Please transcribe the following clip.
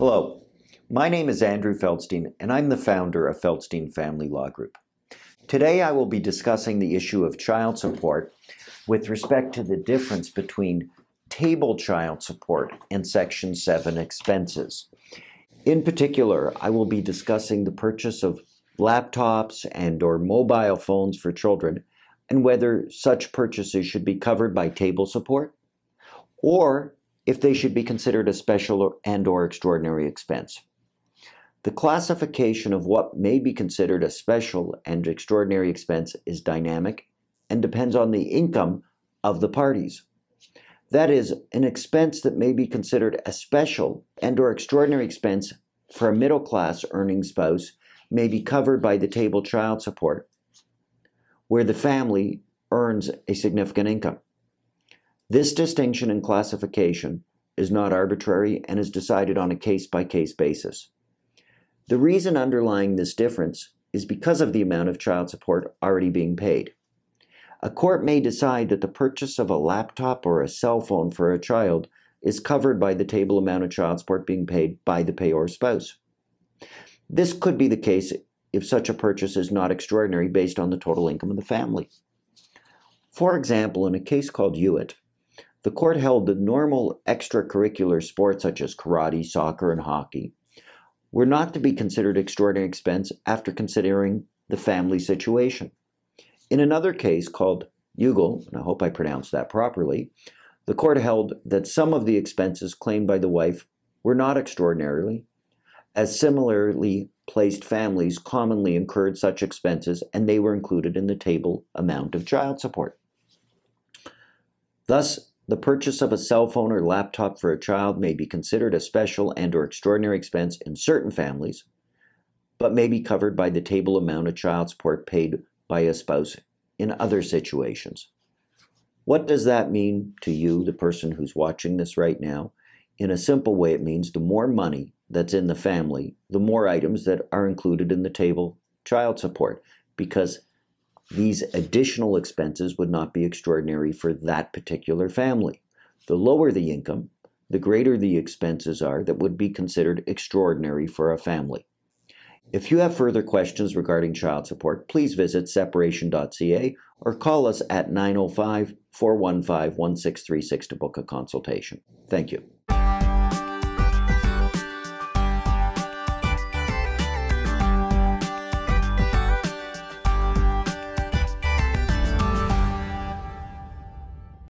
Hello, my name is Andrew Feldstein, and I'm the founder of Feldstein Family Law Group. Today I will be discussing the issue of child support with respect to the difference between table child support and Section 7 expenses. In particular, I will be discussing the purchase of laptops and/or mobile phones for children and whether such purchases should be covered by table support or if they should be considered a special and/or extraordinary expense. The classification of what may be considered a special and extraordinary expense is dynamic and depends on the income of the parties. That is, an expense that may be considered a special and/or extraordinary expense for a middle-class earning spouse may be covered by the table child support, where the family earns a significant income. This distinction in classification is not arbitrary and is decided on a case-by-case basis. The reason underlying this difference is because of the amount of child support already being paid. A court may decide that the purchase of a laptop or a cell phone for a child is covered by the table amount of child support being paid by the payor spouse. This could be the case if such a purchase is not extraordinary based on the total income of the family. For example, in a case called Hewitt, the court held that normal extracurricular sports such as karate, soccer, and hockey were not to be considered extraordinary expense after considering the family situation. In another case called Hugel, and I hope I pronounced that properly, the court held that some of the expenses claimed by the wife were not extraordinarily, as similarly placed families commonly incurred such expenses and they were included in the table amount of child support. Thus, the purchase of a cell phone or laptop for a child may be considered a special and/or extraordinary expense in certain families, but may be covered by the table amount of child support paid by a spouse in other situations. What does that mean to you, the person who's watching this right now? In a simple way, it means the more money that's in the family, the more items that are included in the table child support, because these additional expenses would not be extraordinary for that particular family. The lower the income, the greater the expenses are that would be considered extraordinary for a family. If you have further questions regarding child support, please visit separation.ca or call us at 905-415-1636 to book a consultation. Thank you.